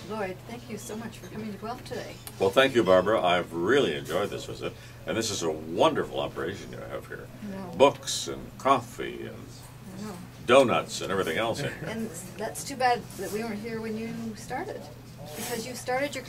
Lloyd, thank you so much for coming to Guelph today. Well, thank you, Barbara. I've really enjoyed this visit, and this is a wonderful operation you have here. Books and coffee and donuts and everything else in here. And that's too bad that we weren't here when you started, because you started your,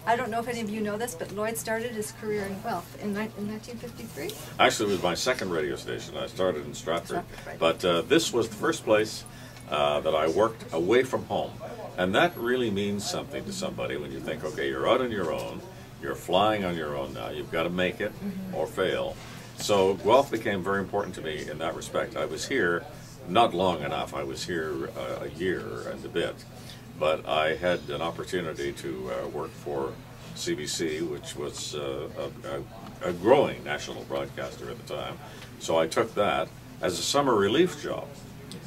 I don't know if any of you know this, but Lloyd started his career in Guelph in 1953. Actually, it was my second radio station. I started in Stratford, Right. but this was the first place that I worked away from home. And that really means something to somebody when you think, okay, you're out on your own, you're flying on your own now, you've got to make it or fail. So Guelph became very important to me in that respect. I was here not long enough. I was here a year and a bit. But I had an opportunity to work for CBC, which was a growing national broadcaster at the time. So I took that as a summer relief job.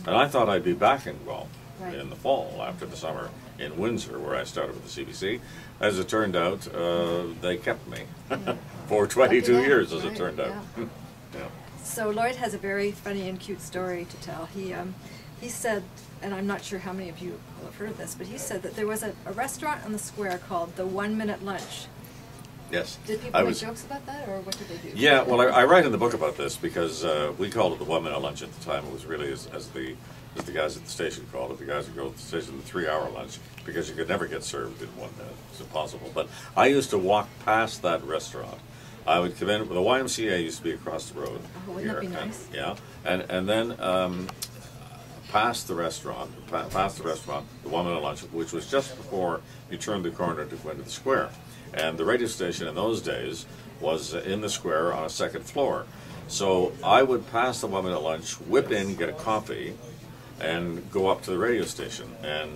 And I thought I'd be back in Guelph in the fall after the summer in Windsor, where I started with the CBC. As it turned out, they kept me for 22 years, as it turned out. Yeah. So Lloyd has a very funny and cute story to tell. He said, and I'm not sure how many of you will have heard of this, but he said that there was a restaurant on the square called the 1 Minute Lunch. Yes. Did people make jokes about that, or what did they do? Yeah, well, I write in the book about this because we called it the 1 Minute Lunch at the time. It was really, as the guys at the station called it, the guys who go to the station, the 3-hour lunch, because you could never get served in 1 minute. It's impossible. But I used to walk past that restaurant. I would come in, the YMCA used to be across the road. Oh, wouldn't that be nice? And then past the restaurant, the 1 Minute Lunch, which was just before you turned the corner to go into the square. And the radio station in those days was in the square on a second floor. So I would pass the 1 Minute Lunch, whip in, get a coffee, and go up to the radio station. And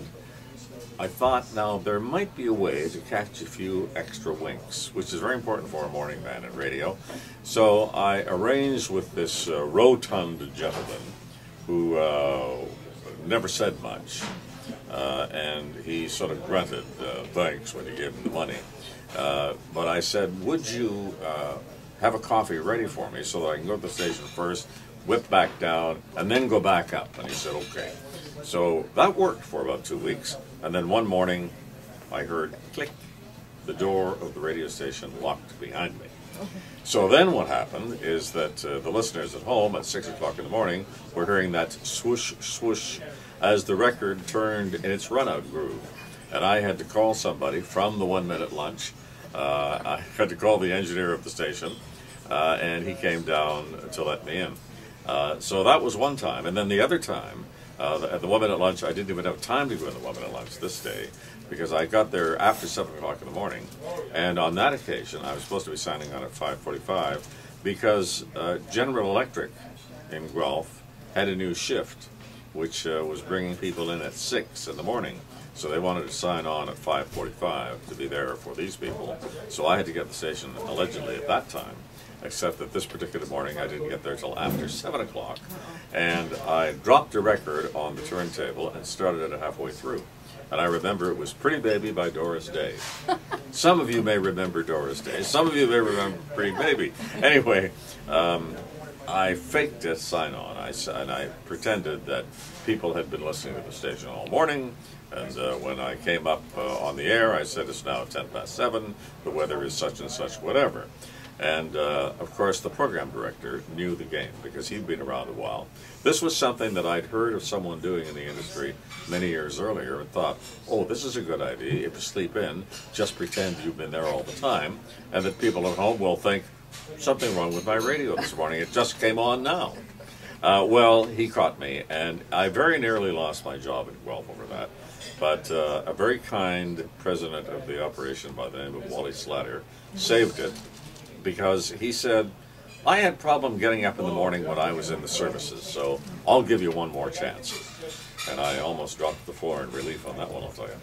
I thought, now, there might be a way to catch a few extra winks, which is very important for a morning man in radio. So I arranged with this rotund gentleman who never said much, and he sort of grunted thanks when you gave him the money. But I said, would you have a coffee ready for me so that I can go to the station first, whip back down, and then go back up? And he said, okay. So that worked for about 2 weeks. And then one morning, I heard click, the door of the radio station locked behind me. So then what happened is that the listeners at home at 6 o'clock in the morning were hearing that swoosh, swoosh as the record turned in its run-out groove. And I had to call somebody from the 1 Minute Lunch. I had to call the engineer of the station, and he came down to let me in. So that was one time. And then the other time, at the 1 Minute Lunch, I didn't even have time to go in the 1 Minute Lunch this day, because I got there after 7 o'clock in the morning. And on that occasion, I was supposed to be signing on at 5:45, because General Electric in Guelph had a new shift, which was bringing people in at 6 in the morning. So they wanted to sign on at 5:45 to be there for these people. So I had to get the station allegedly at that time, except that this particular morning I didn't get there till after 7 o'clock. And I dropped a record on the turntable and started it halfway through. And I remember it was Pretty Baby by Doris Day. Some of you may remember Doris Day. Some of you may remember Pretty Baby. Anyway, I faked a sign-on, and I pretended that people had been listening to the station all morning, and when I came up on the air, I said, it's now 7:10, the weather is such and such, whatever. And, of course, the program director knew the game, because he'd been around a while. This was something that I'd heard of someone doing in the industry many years earlier and thought, oh, this is a good idea. If you sleep in, just pretend you've been there all the time, and that people at home will think, something wrong with my radio this morning. It just came on now. Well, he caught me, and I very nearly lost my job in Guelph over that. But a very kind president of the operation by the name of Wally Slatter saved it, because he said, I had problem getting up in the morning when I was in the services, so I'll give you one more chance. And I almost dropped the floor in relief on that one, I'll tell you.